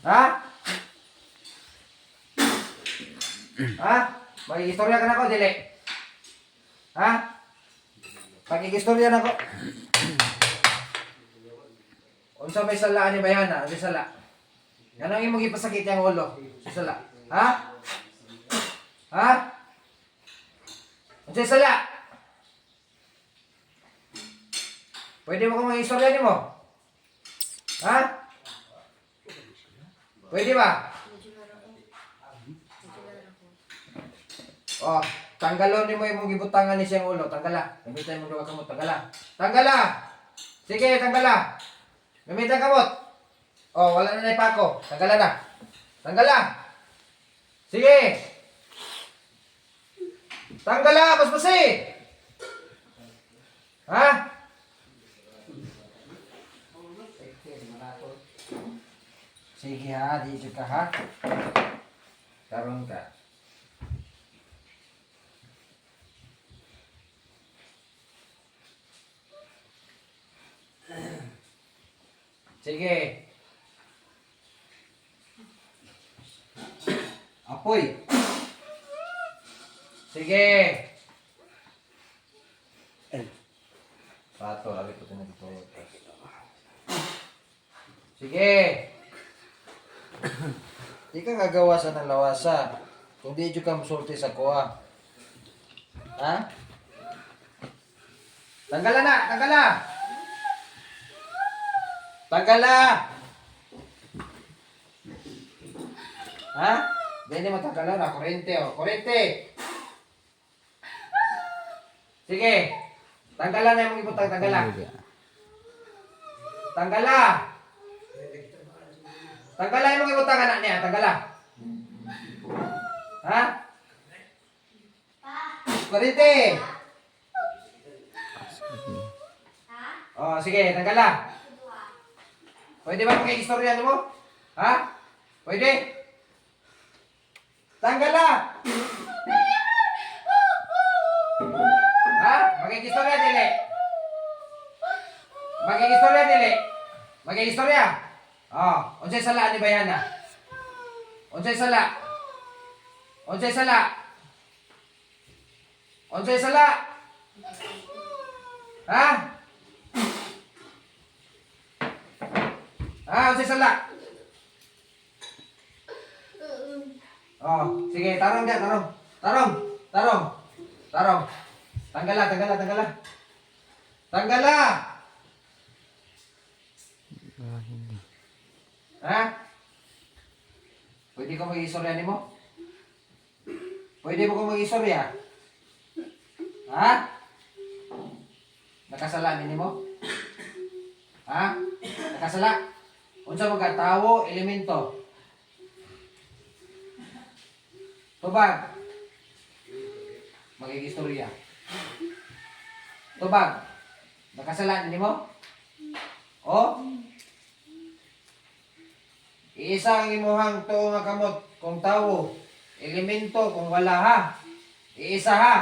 Ha? Ha? Mag-istorya ka na ko, dili? Ha? Pag-istorya na ko. Unsa may salaan ni bayana? Unsa sala? Yan ang imong ipasakit yang ulo. Unsa sala? Ha? Ha? Unsa sala? Pwede mo kong mag-istorya nimo? Ha? Pwede ba? Oh, tanggalon nimo imong gibutangan ni siyang ulo. Tanggala. Gamitan mo duwa kamot. Tanggala. Tanggala. Sige, tanggala. Gamitan kamot. Oh, wala na ipako. Tanggala na. Tanggala. Sige. Tanggala, basbasi. Ha? Sige ha, di ka ha. Karon ka. Sige. Apoy. Sige. Pato, lagi ko tinagtulog. Sige. Di ka gagawasan ng lawasa. Kung di ka musulti sa kuha. Ha? Tanggala na! Tanggala! Tanggala! Ha? Hindi mo tanggala na. Kurente o. Kurente! Sige. Tanggala na yung ibutang. Tanggala. Tanggala! Tanggala yung ibutang anak niya. Tanggala. Ha? Kurente! Oh, sige. Tanggala. Pwede ba makikistorya mo? Ha? Pwede? Tanggala! Ha? Makikistorya, dili? Makikistorya, dili? Makikistorya? Oh, unsay sala ni bayana? Unsay sala? Unsay sala? Unsay sala? Ha? Ah, unsay sala? Oh, sige, tarong dia, tarong. Tarong, tarong. Tarong. Tanggala, tanggala, tanggala. Tanggala. Ha? Pwede ko mag-istorya nimo? Pwede mo ko mag-istorya? Ha? Nakasala nimo? Ha? Nakasala? Unsa magkatawo, elemento? Tubag. Magiging-istorya. Tubag. Nakasala nimo? O? Iisa ang imuhang tuo nga kamot kung tawo. Elemento kung wala ha. Iisa ha.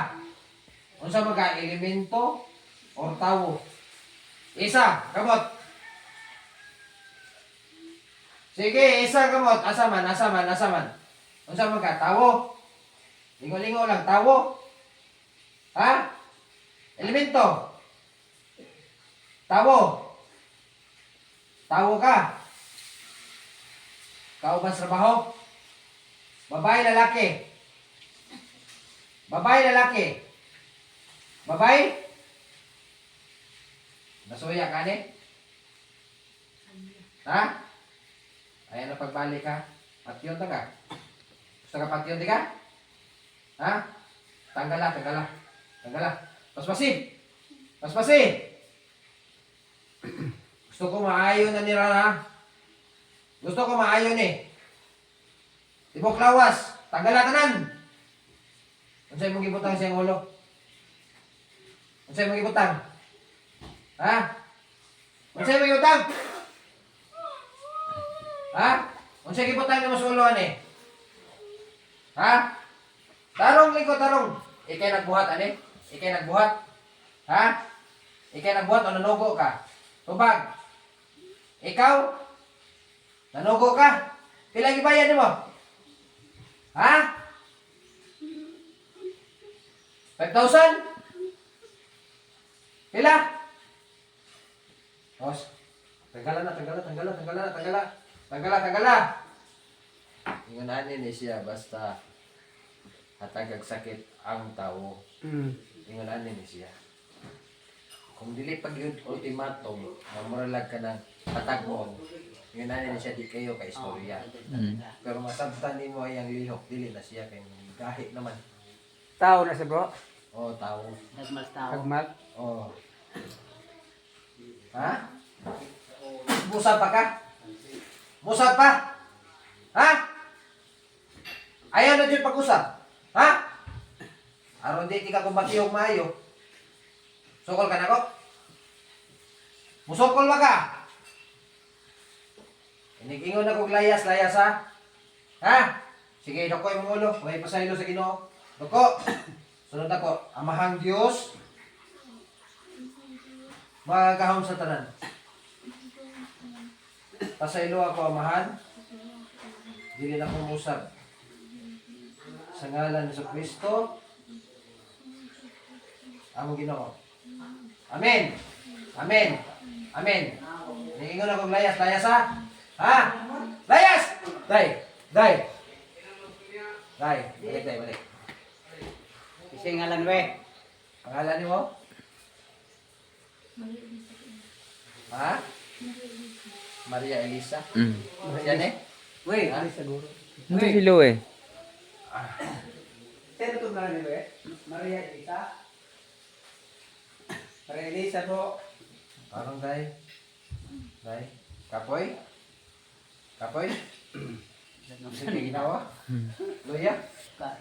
Unsa magka elemento o tawo? Isa, kamot. Sige, isa kamot. Asaman, asaman, asaman. Unsa magka tawo? Lingo-lingo lang tawo. Ha? Elemento. Tawo. Tawo ka. Kauban sa trabaho. Babae, lalaki. Babae, lalaki. Babae? Nasuya ka ni? Ha? Ayan na pagbalik ka. Patyon ta ka. Gusto ka patyon di ka? Ha? Tanggala, tanggala. Tanggala. Paspasi. Paspasi. Gusto ko maayon na nila ha. Gusto ko maayon eh. Tibok lawas. Tanggala tanan. Unsay mong gibutang siyang ulo? Unsay mong gibutang? Ha? Unsay mong gibutang? Ha? Unsay gibutang ni mas ulo ani? Ha? Tarong liko tarong. Ikay nagbuhat ani? Ikay nagbuhat? Ha? Ikay nagbuhat o nanugo ka? Tubag. Ikaw? Nanugo ka? Pila gibayad mo? Ha? 5,000? Pila? Os. Tagala na. Ingon ani ni siya basta hatagag sakit ang tao. Ingon ani ni siya. Kung dili pag yun ultimatum, mamuralag ka ng patagon, yun na ni siya di kayo ka istorya. Pero masabtan ni mo ay ang lihok, dili na siya kay gahi naman. Tao na siya bro. Oh, tao. Hagmag. Oh. Ha? Musab pa ka? Musab pa? Ha? Ayaw na dyan pag-usap? Ha? Aron di ka kumbati yung maayo. Sukol ka na ko? Musukol ba ka? Inigingon na kong layas ha? Ha? Sige, dako yung ulo. Huwag pasaylo sa Ginoo. Dako. Sunod ako. Amahang Diyos. Magkahom sa tanan. Pasaylo ako, amahan. Dili na kong usap. Sa ngalan sa Kristo. Among Ginoo. Amen. Amen. Amen. Inigingon akong layas ha? Ha? Layas! Day! Balik. Kasi ngalan we. Pangalan niyo mo? Ha? Maria Elisa? Yan eh? We, Ha? ano siguro? Ito si Lo eh. Sino itong ngalan ni we? Maria Elisa. Maria Elisa po. Parang day. Kapoy? Sige, ginawa? Luya? Ka-